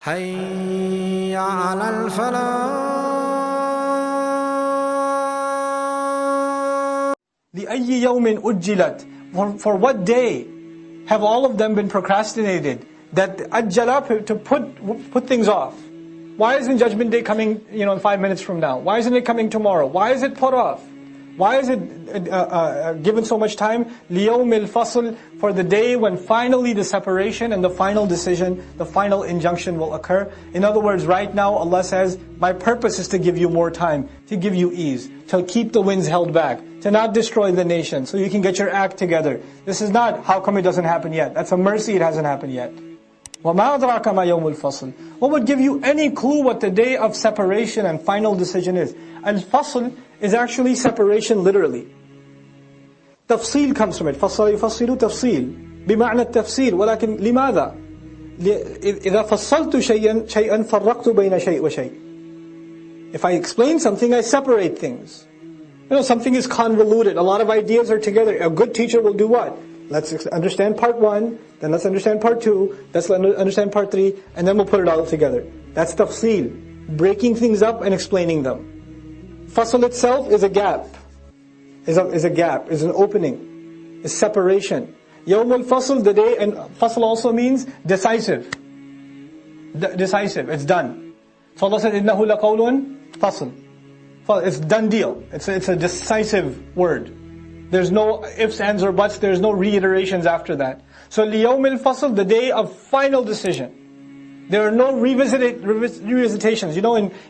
حي على الفلاح. لأي يوم أجلت, for what day have all of them been procrastinated? That ajjala, to put things off. Why isn't Judgment Day coming, in 5 minutes from now? Why isn't it coming tomorrow? Why is it put off? Why is it given so much time? لِيَوْمِ الْفَصْلِ, for the day when finally the separation and the final decision, the final injunction will occur. In other words, right now Allah says, my purpose is to give you more time, to give you ease, to keep the winds held back, to not destroy the nation, so you can get your act together. This is not, how come it doesn't happen yet? That's a mercy it hasn't happened yet. وَمَا أَدْرَاكَ مَا يَوْمُ الْفَصْلِ. What would give you any clue what the day of separation and final decision is? Al-Fasl is actually separation literally. Tafsil comes from it. فَصَّلُ يُفَصِّلُ تَفْصِيل بِمَعْنَى التَّفْصِيل. ولكن لماذا؟ إذا فصلت شيئا فرقت بين شيء وشيء. If I explain something, I separate things. Something is convoluted. A lot of ideas are together. A good teacher will do what? Let's understand part 1, then let's understand part 2, let's understand part 3, and then we'll put it all together. That's tafsil, breaking things up and explaining them. Fasl itself is a gap, is an opening, is separation. Yawm al-Fasl, the day, and Fasl also means decisive. Decisive, it's done. So Allah said, إِنَّهُ لَقَوْلٌ Fasl. It's done deal. It's a decisive word. There's no ifs, ands or buts, there's no reiterations after that. So لِيَوْمِ الْفَصْلِ, the day of final decision. There are no revisitations.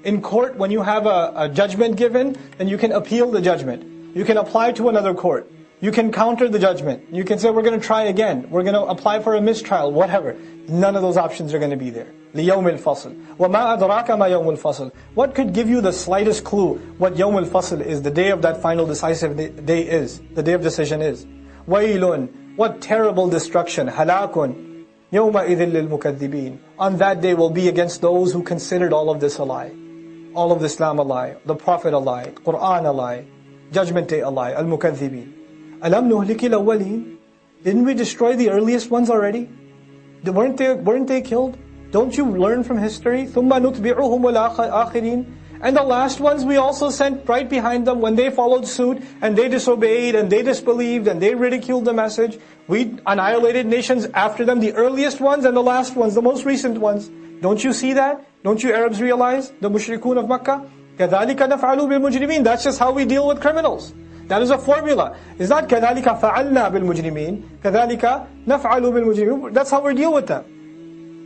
In court, when you have a judgment given, then you can appeal the judgment. You can apply to another court. You can counter the judgment. You can say, we're going to try again. We're going to apply for a mistrial, whatever. None of those options are going to be there. لِيَوْمِ الْفَصْلِ وَمَا أَدْرَاكَ مَا يَوْمُ الْفَصْلِ. What could give you the slightest clue what يَوْمُ الْفَصْلِ is, the day of that final decisive day is, the day of decision is? وَيْلٌ, what terrible destruction, هَلَاكٌ يَوْمَئِذٍ لِلْمُكَذِّبِينَ. On that day will be against those who considered all of this a lie. All of Islam a lie, the Prophet a lie, Qur'an a lie, Judgment Day a lie, al-Mukadhibin. أَلَمْ نُهْلِكِ الْأَوَّلِينَ. Didn't we destroy the earliest ones already? Weren't they killed? Don't you learn from history? ثُمَّ نُتْبِعُهُمُ الْآخِرِينَ. And the last ones we also sent right behind them when they followed suit and they disobeyed and they disbelieved and they ridiculed the message. We annihilated nations after them, the earliest ones and the last ones, the most recent ones. Don't you see that? Don't you Arabs realize? The mushrikun of Makkah? كَذَلِكَ نَفْعَلُ بِالْمُجْرِمِينَ. That's just how we deal with criminals. That is a formula. It's not كَذَلِكَ فَعَلْنَا بِالْمُجْرِمِينَ كَذَلِكَ نَفْعَلُ بِالْمُجْرِمِينَ. That's how we deal with them.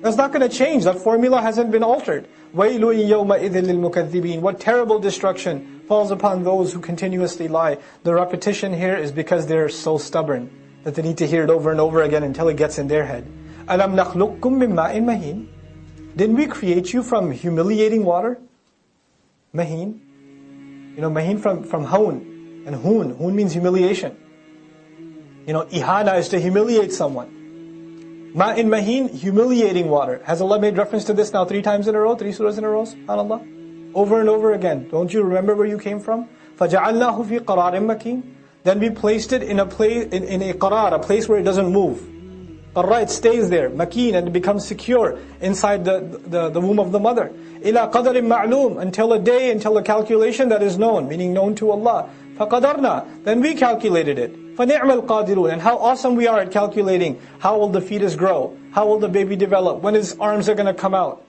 That's not going to change. That formula hasn't been altered. وَيْلٌ يَوْمَئِذٍ لِلْمُكَذِّبِينَ. What terrible destruction falls upon those who continuously lie. The repetition here is because they're so stubborn that they need to hear it over and over again until it gets in their head. أَلَمْ نَخْلُقكُّم مِّن مَّاءٍ مَّهِينٍ. Didn't we create you from humiliating water? Maheen. Maheen from hoon. And hoon means humiliation. Ihana is to humiliate someone. Ma'in mahin, humiliating water. Has Allah made reference to this now 3 times in a row, 3 surahs in a row? SubhanAllah. Over and over again. Don't you remember where you came from? فَجَعَلْنَاهُ فِي قَرَارٍ مَكِينٍ. Then we placed it in a qarar, a place where it doesn't move. Qarra, it stays there, makeen, and it becomes secure inside the womb of the mother. إِلَى قَدَرٍ مَعْلُومٍ. Until a day, until a calculation that is known, meaning known to Allah. فَقَدَرْنَا. Then we calculated it. فَنِعْمَ الْقَادِرُونَ. And how awesome we are at calculating. How will the fetus grow? How will the baby develop? When his arms are going to come out?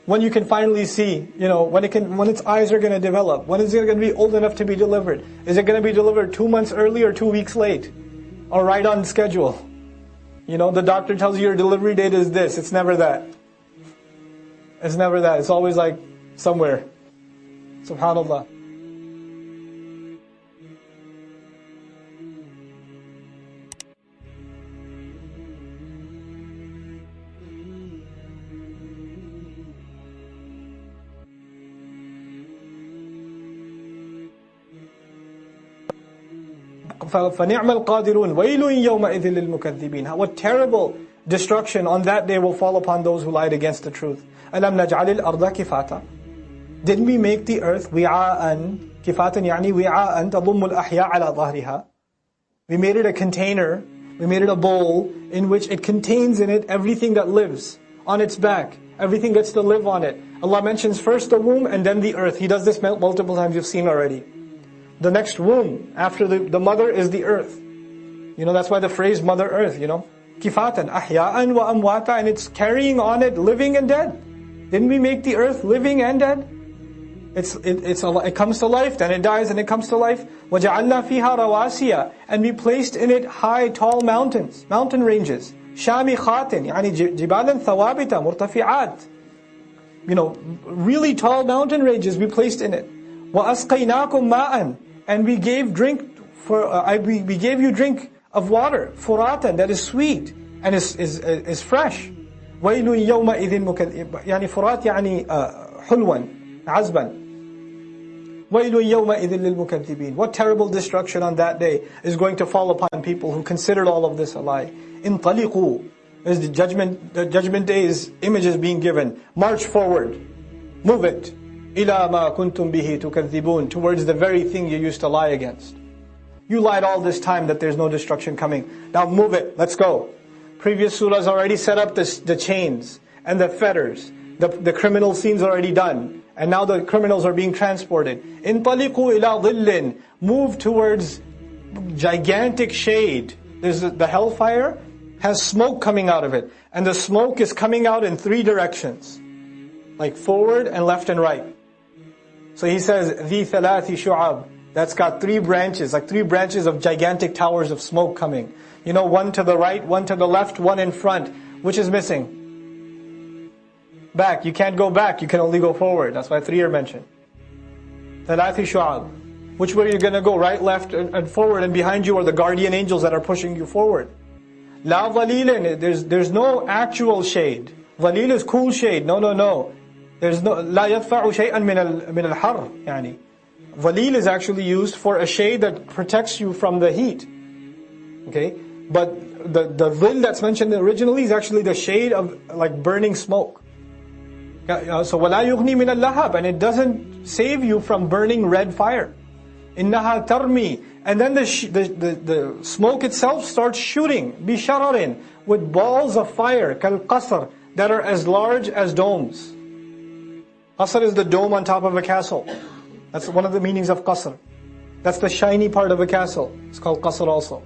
When you can finally see, when its eyes are going to develop? When is it going to be old enough to be delivered? Is it going to be delivered 2 months early or 2 weeks late? Or right on schedule? The doctor tells you your delivery date is this. It's never that. It's never that. It's always like somewhere. SubhanAllah. فَنِعْمَ الْقَادِرُونَ وَيْلٌ يَوْمَئِذٍ لِلْمُكَذِّبِينَ. What terrible destruction on that day will fall upon those who lied against the truth. أَلَمْ نَجْعَلِ الْأَرْضَ كِفَاتًا. Didn't we make the earth وِعَاءً? كِفَاتًا يعني وِعَاءً تَضُمُّ الْأَحْيَاءَ عَلَى ظَهْرِهَا. We made it a container, we made it a bowl in which it contains in it everything that lives on its back. Everything gets to live on it. Allah mentions first the womb and then the earth. He does this multiple times, you've seen already. The next womb, after the mother, is the earth. That's why the phrase Mother Earth, Kifatan, ahya'an wa amwata, and it's carrying on it living and dead. Didn't we make the earth living and dead? It comes to life, then it dies and it comes to life. وَجَعَلْنَا فِيهَا رَوَاسِيَ, and we placed in it high, tall mountains, mountain ranges. شَامِخَاتٍ يعني جِبَالًا ثَوَابِتًا مُرْتَفِعَاتٍ. Really tall mountain ranges we placed in it. وَأَسْقَيْنَاكُمْ مَاءً, and we gave we gave you drink of water, furatan, that is sweet and is fresh. وَيْلٌ يَوْمَئِذٍ مُكَذِّبٍ, يعني فرات يعني حلوا عذبا. وَيْلٌ يَوْمَئِذٍ لِلْمُكَذِّبِينَ. What terrible destruction on that day is going to fall upon people who considered all of this a lie. انطلقوا, as the judgment day's image is being given. March forward, move it. إِلَى مَا كُنْتُمْ بِهِ تُكَذِّبُونَ, towards the very thing you used to lie against. You lied all this time that there's no destruction coming. Now move it, let's go. Previous surahs already set up the chains and the fetters. The criminal scene's already done. And now the criminals are being transported. انطلقوا إلى ظِلٍّ, move towards gigantic shade. There's the hellfire has smoke coming out of it. And the smoke is coming out in 3 directions. Like forward and left and right. So he says, ذِي ثَلَاثِ شُعَبٍ, that's got 3 branches, like 3 branches of gigantic towers of smoke coming. One to the right, one to the left, one in front. Which is missing? Back. You can't go back, you can only go forward. That's why 3 are mentioned. ثَلَاثِ شُعَبٍ. Which way are you going to go? Right, left, and forward, and behind you are the guardian angels that are pushing you forward. لَا ظَلِيلٍ, there's no actual shade. ظَلِيل is cool shade. No. There's no, لا يدفع شيئا من الحر. يعني ظليل is actually used for a shade that protects you from the heat. Okay? But the dhil that's mentioned originally is actually the shade of like burning smoke. So وَلَا يُغْنِي مِنَ اللَّهَبِ, and it doesn't save you from burning red fire. إِنَّهَا تَرْمِي, and then the smoke itself starts shooting, بِشَرَرٍ, with balls of fire, كَالْقَصْرِ, that are as large as domes. Qasr is the dome on top of a castle. That's one of the meanings of qasr. That's the shiny part of a castle. It's called qasr also.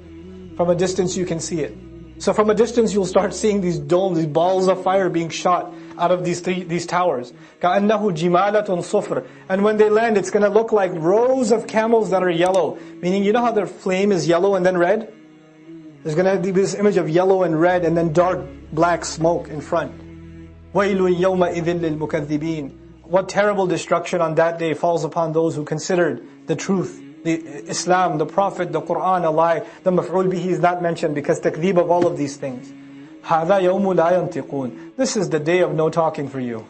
From a distance you can see it. So from a distance you'll start seeing these domes, these balls of fire being shot out of these towers. كَأَنَّهُ جِمَالَةٌ صُفْرٌ, and when they land it's going to look like rows of camels that are yellow. Meaning, how their flame is yellow and then red? There's going to be this image of yellow and red and then dark black smoke in front. وَيْلٌ يَوْمَئِذٍ لِلْمُكَذِّبِينَ. What terrible destruction on that day falls upon those who considered the truth, the Islam, the Prophet, the Quran a lie. The maf'ul bihi is not mentioned because takdeeb of all of these things. هَذَا يَوْمُ لَا يَنْطِقُونَ. This is the day of no talking for you.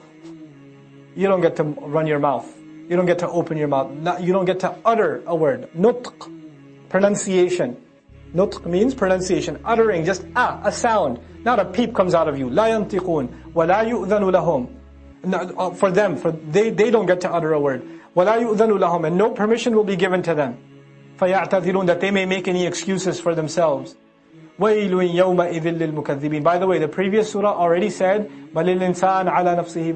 You don't get to run your mouth. You don't get to open your mouth. You don't get to utter a word. Nutq, pronunciation. Nutq means pronunciation, uttering, just a sound. Not a peep comes out of you. لَا يَنْطِقُونَ وَلَا يُؤْذَنُ لَهُمْ. For them, they don't get to utter a word. وَلَا يُؤْذَنُ لَهُمْ, and no permission will be given to them. فَيَعْتَذِرُونَ, that they may make any excuses for themselves. وَيْلٌ يَوْمَئِذٍ لِلْمُكَذِّبِينَ. By the way, the previous surah already said, بَلِ الْإِنسَانَ عَلَى نَفْسِهِ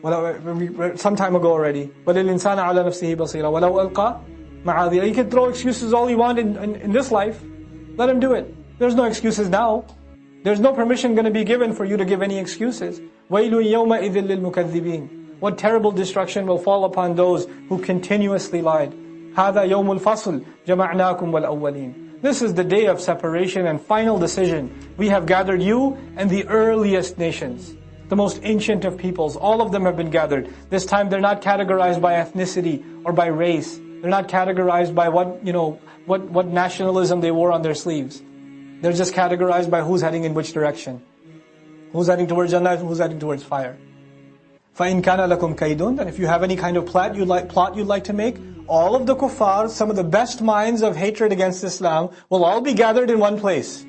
بَصِيرًا. Some time ago already. بَلِ الْإِنسَانَ عَلَى نَفْسِهِ بَصِيرًا وَلَوْ أَلْقَى مَعَاذِيرًا. You can throw excuses all you want in this life. Let him do it. There's no excuses now. There's no permission going to be given for you to give any excuses. وَيْلٌ يَوْمَئِذٍ لِلْمُكَذِّبِينَ. What terrible destruction will fall upon those who continuously lied. هَذَا يَوْمُ الْفَصْلِ جَمَعْنَاكُمْ وَالْأَوَّلِينَ. This is the day of separation and final decision. We have gathered you and the earliest nations, the most ancient of peoples. All of them have been gathered. This time they're not categorized by ethnicity or by race. They're not categorized by what nationalism they wore on their sleeves. They're just categorized by who's heading in which direction. Who's heading towards Jannah and who's heading towards fire. فَإِنْ كَانَ لَكُمْ كَيْدٌ. And if you have any kind of plot you'd like to make, all of the kuffar, some of the best minds of hatred against Islam, will all be gathered in one place.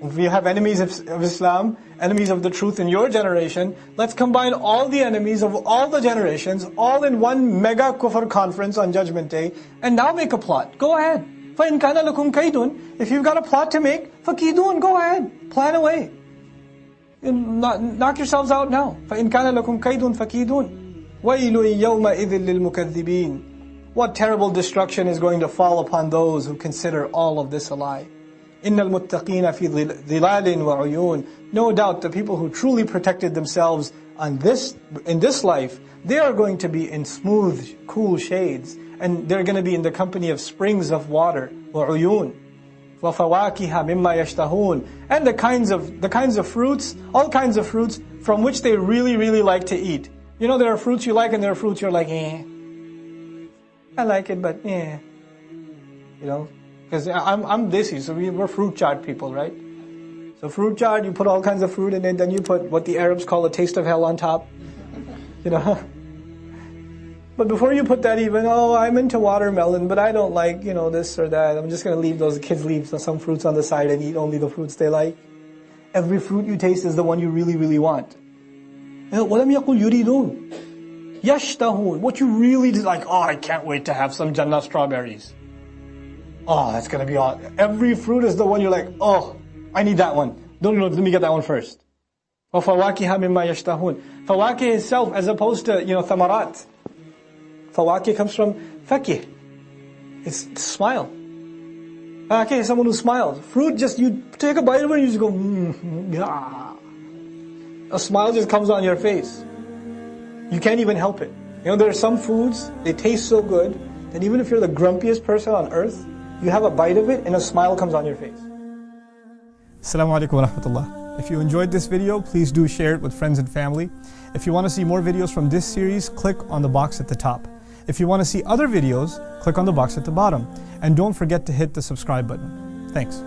If you have enemies of Islam, enemies of the truth in your generation, let's combine all the enemies of all the generations, all in one mega kufr conference on Judgment Day, and now make a plot. Go ahead. فَإِنْ كَانَ لَكُمْ كَيْدٌ. If you've got a plot to make, فَكِيدُونَ. Go ahead. Plan away. Knock yourselves out now. فَإِنْ كَانَ لَكُمْ كَيْدٌ فَكِيدُونَ وَيْلٌ يَوْمَئِذٍ لِلْمُكَذِّبِينَ. What terrible destruction is going to fall upon those who consider all of this a lie. إِنَّ الْمُتَّقِينَ فِي ظِلَالٍ وَعُيُونٍ. No doubt the people who truly protected themselves in this life, they are going to be in smooth, cool shades, and they're going to be in the company of springs of water. وَعُيُونٍ وَفَوَاكِهَ مِمَّا يَشْتَهُونَ. And the kinds of fruits, all kinds of fruits from which they really, really like to eat. You know, there are fruits you like and there are fruits you're like, I like it, but You know, because I'm desi, so we're fruit chart people, right? So fruit chart, you put all kinds of fruit in it, then you put what the Arabs call a taste of hell on top. You know. But before you put that even, I'm into watermelon, but I don't like, this or that. I'm just going to leave those kids leave some fruits on the side and eat only the fruits they like. Every fruit you taste is the one you really, really want. وَلَمْ يَقُلْ يُرِيدُونَ يَشْتَهُونَ. What you really like, I can't wait to have some Jannah strawberries. That's going to be awesome. Every fruit is the one you're like, I need that one. No, let me get that one first. وَفَوَاكِهَ مِمَّا يَشْتَهُونَ. Fawakih itself, as opposed to, thamarat. Fawakih comes from fakih. It's smile. Fakih is someone who smiles. Fruit, just you take a bite of it and you just go, yeah. A smile just comes on your face. You can't even help it. There are some foods, they taste so good, that even if you're the grumpiest person on earth, you have a bite of it and a smile comes on your face. Assalamu alaikum wa rahmatullah. If you enjoyed this video, please do share it with friends and family. If you want to see more videos from this series, click on the box at the top. If you want to see other videos, click on the box at the bottom. And don't forget to hit the subscribe button. Thanks.